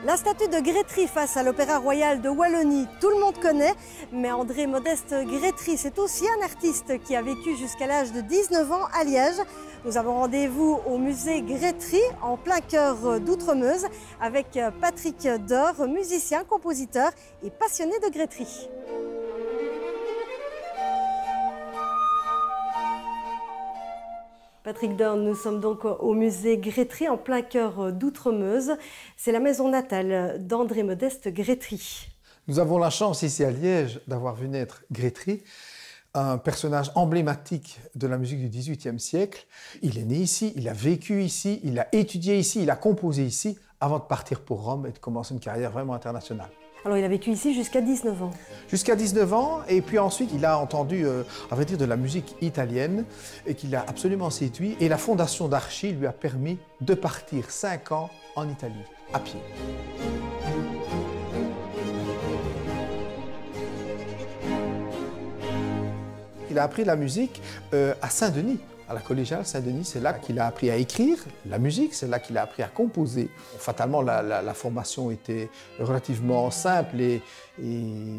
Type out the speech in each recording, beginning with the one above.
La statue de Grétry face à l'Opéra Royal de Wallonie, tout le monde connaît, mais André Modeste Grétry, c'est aussi un artiste qui a vécu jusqu'à l'âge de 19 ans à Liège. Nous avons rendez-vous au musée Grétry, en plein cœur d'Outremeuse, avec Patrick Deur, musicien, compositeur et passionné de Grétry. Patrick Deur, nous sommes donc au musée Grétry, en plein cœur d'Outremeuse. C'est la maison natale d'André Modeste Grétry. Nous avons la chance ici à Liège d'avoir vu naître Grétry, un personnage emblématique de la musique du XVIIIe siècle. Il est né ici, il a vécu ici, il a étudié ici, il a composé ici, avant de partir pour Rome et de commencer une carrière vraiment internationale. Alors il a vécu ici jusqu'à 19 ans. Jusqu'à 19 ans, et puis ensuite il a entendu, à vrai dire, de la musique italienne, et qui l'a absolument séduit. Et la fondation d'Archi lui a permis de partir 5 ans en Italie, à pied. Il a appris la musique à Saint-Denis, à la collégiale Saint-Denis. C'est là qu'il a appris à écrire la musique, c'est là qu'il a appris à composer. Fatalement, la formation était relativement simple et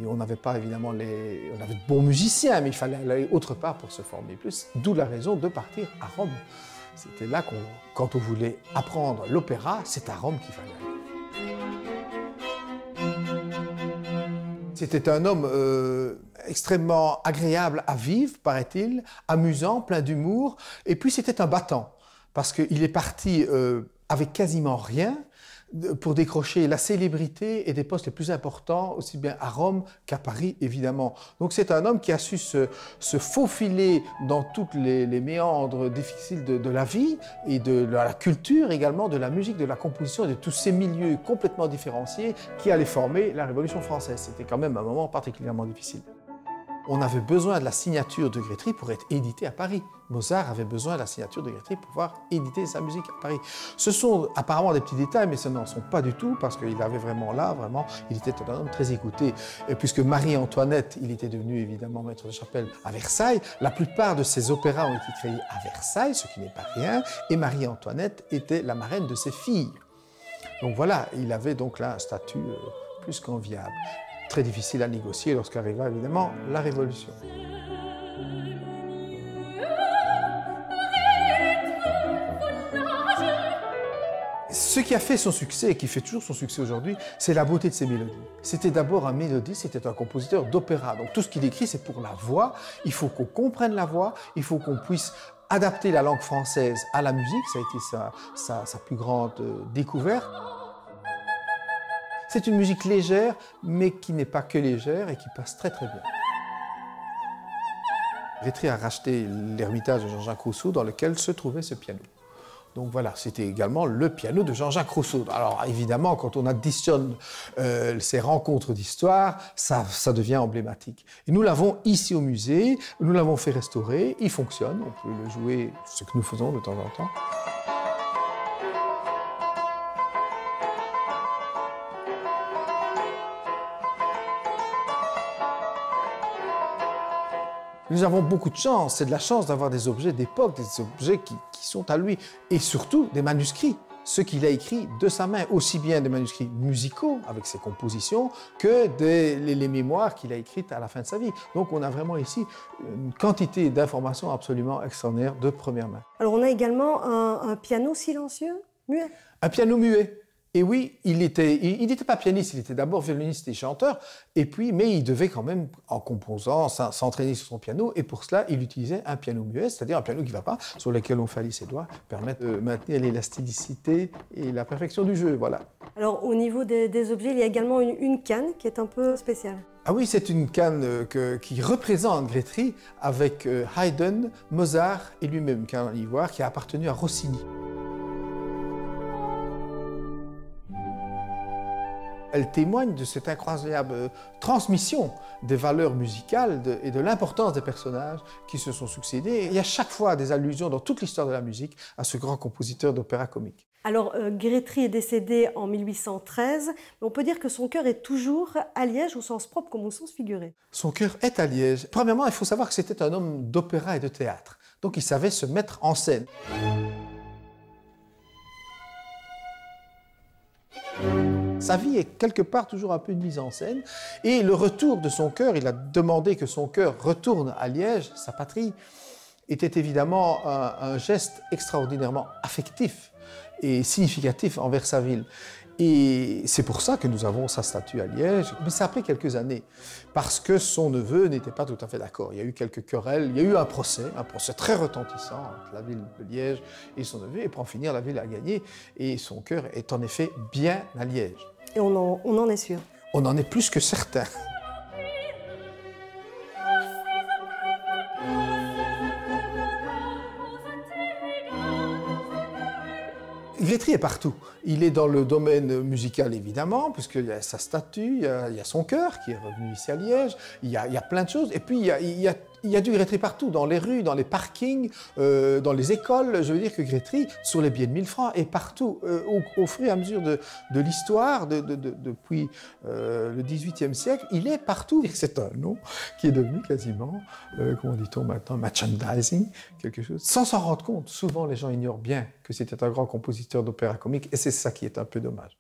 on n'avait pas évidemment on avait de bons musiciens, mais il fallait aller autre part pour se former plus. D'où la raison de partir à Rome. C'était là quand on voulait apprendre l'opéra, c'est à Rome qu'il fallait aller. C'était un homme extrêmement agréable à vivre, paraît-il, amusant, plein d'humour. Et puis c'était un battant, parce qu'il est parti avec quasiment rien pour décrocher la célébrité et des postes les plus importants, aussi bien à Rome qu'à Paris, évidemment. Donc c'est un homme qui a su se faufiler dans toutes les méandres difficiles de la vie et de la culture également, de la musique, de la composition et de tous ces milieux complètement différenciés qui allaient former la Révolution française. C'était quand même un moment particulièrement difficile. On avait besoin de la signature de Grétry pour être édité à Paris. Mozart avait besoin de la signature de Grétry pour pouvoir éditer sa musique à Paris. Ce sont apparemment des petits détails, mais ce n'en sont pas du tout, parce qu'il avait vraiment il était un homme très écouté. Et puisque Marie-Antoinette, il était devenu évidemment maître de chapelle à Versailles, la plupart de ses opéras ont été créés à Versailles, ce qui n'est pas rien, et Marie-Antoinette était la marraine de ses filles. Donc voilà, il avait donc là un statut plus qu'enviable. Très difficile à négocier lorsqu'arriva évidemment la Révolution. Ce qui a fait son succès et qui fait toujours son succès aujourd'hui, c'est la beauté de ses mélodies. C'était d'abord un mélodiste, c'était un compositeur d'opéra. Donc tout ce qu'il écrit, c'est pour la voix. Il faut qu'on comprenne la voix, il faut qu'on puisse adapter la langue française à la musique. Ça a été sa plus grande découverte. C'est une musique légère, mais qui n'est pas que légère et qui passe très très bien. Grétry a racheté l'ermitage de Jean-Jacques Rousseau dans lequel se trouvait ce piano. Donc voilà, c'était également le piano de Jean-Jacques Rousseau. Alors évidemment, quand on additionne ces rencontres d'histoire, ça devient emblématique. Et nous l'avons ici au musée, nous l'avons fait restaurer, il fonctionne, on peut le jouer, ce que nous faisons de temps en temps. Nous avons beaucoup de chance, c'est de la chance d'avoir des objets d'époque, des objets qui sont à lui, et surtout des manuscrits, ce qu'il a écrit de sa main, aussi bien des manuscrits musicaux avec ses compositions que les mémoires qu'il a écrites à la fin de sa vie. Donc on a vraiment ici une quantité d'informations absolument extraordinaires de première main. Alors on a également un piano silencieux, muet. Un piano muet. Et oui, il n'était pas pianiste, il était d'abord violoniste et chanteur, mais il devait quand même, en composant, s'entraîner sur son piano, et pour cela, il utilisait un piano muet, c'est-à-dire un piano qui ne va pas, sur lequel on fait aller ses doigts, permettre de maintenir l'élasticité et la perfection du jeu, voilà. Alors au niveau des objets, il y a également une canne qui est un peu spéciale. Ah oui, c'est une canne qui représente Grétry avec Haydn, Mozart et lui-même, une canne en ivoire qui a appartenu à Rossini. Elle témoigne de cette incroyable transmission des valeurs musicales et de l'importance des personnages qui se sont succédés. Il y a chaque fois des allusions dans toute l'histoire de la musique à ce grand compositeur d'opéra comique. Alors, Grétry est décédé en 1813, mais on peut dire que son cœur est toujours à Liège au sens propre comme au sens figuré. Son cœur est à Liège. Premièrement, il faut savoir que c'était un homme d'opéra et de théâtre. Donc il savait se mettre en scène. Sa vie est quelque part toujours un peu une mise en scène. Et le retour de son cœur, il a demandé que son cœur retourne à Liège, sa patrie, était évidemment un geste extraordinairement affectif et significatif envers sa ville. Et c'est pour ça que nous avons sa statue à Liège. Mais ça a pris quelques années, parce que son neveu n'était pas tout à fait d'accord. Il y a eu quelques querelles, il y a eu un procès très retentissant entre la ville de Liège et son neveu. Et pour en finir, la ville a gagné et son cœur est en effet bien à Liège. Et on en est sûr. On en est plus que certain. Grétry est partout. Il est dans le domaine musical, évidemment, puisqu'il y a sa statue, il y a son chœur qui est revenu ici à Liège, il y a plein de choses. Et puis, il y a du Grétry partout, dans les rues, dans les parkings, dans les écoles. Je veux dire que Grétry, sur les billets de 1000 francs, est partout. Au fur et à mesure de l'histoire, depuis le XVIIIe siècle, il est partout. C'est un nom qui est devenu quasiment, comment dit-on maintenant, merchandising, quelque chose. Sans s'en rendre compte, souvent les gens ignorent bien que c'était un grand compositeur d'opéra comique, et c'est ça qui est un peu dommage.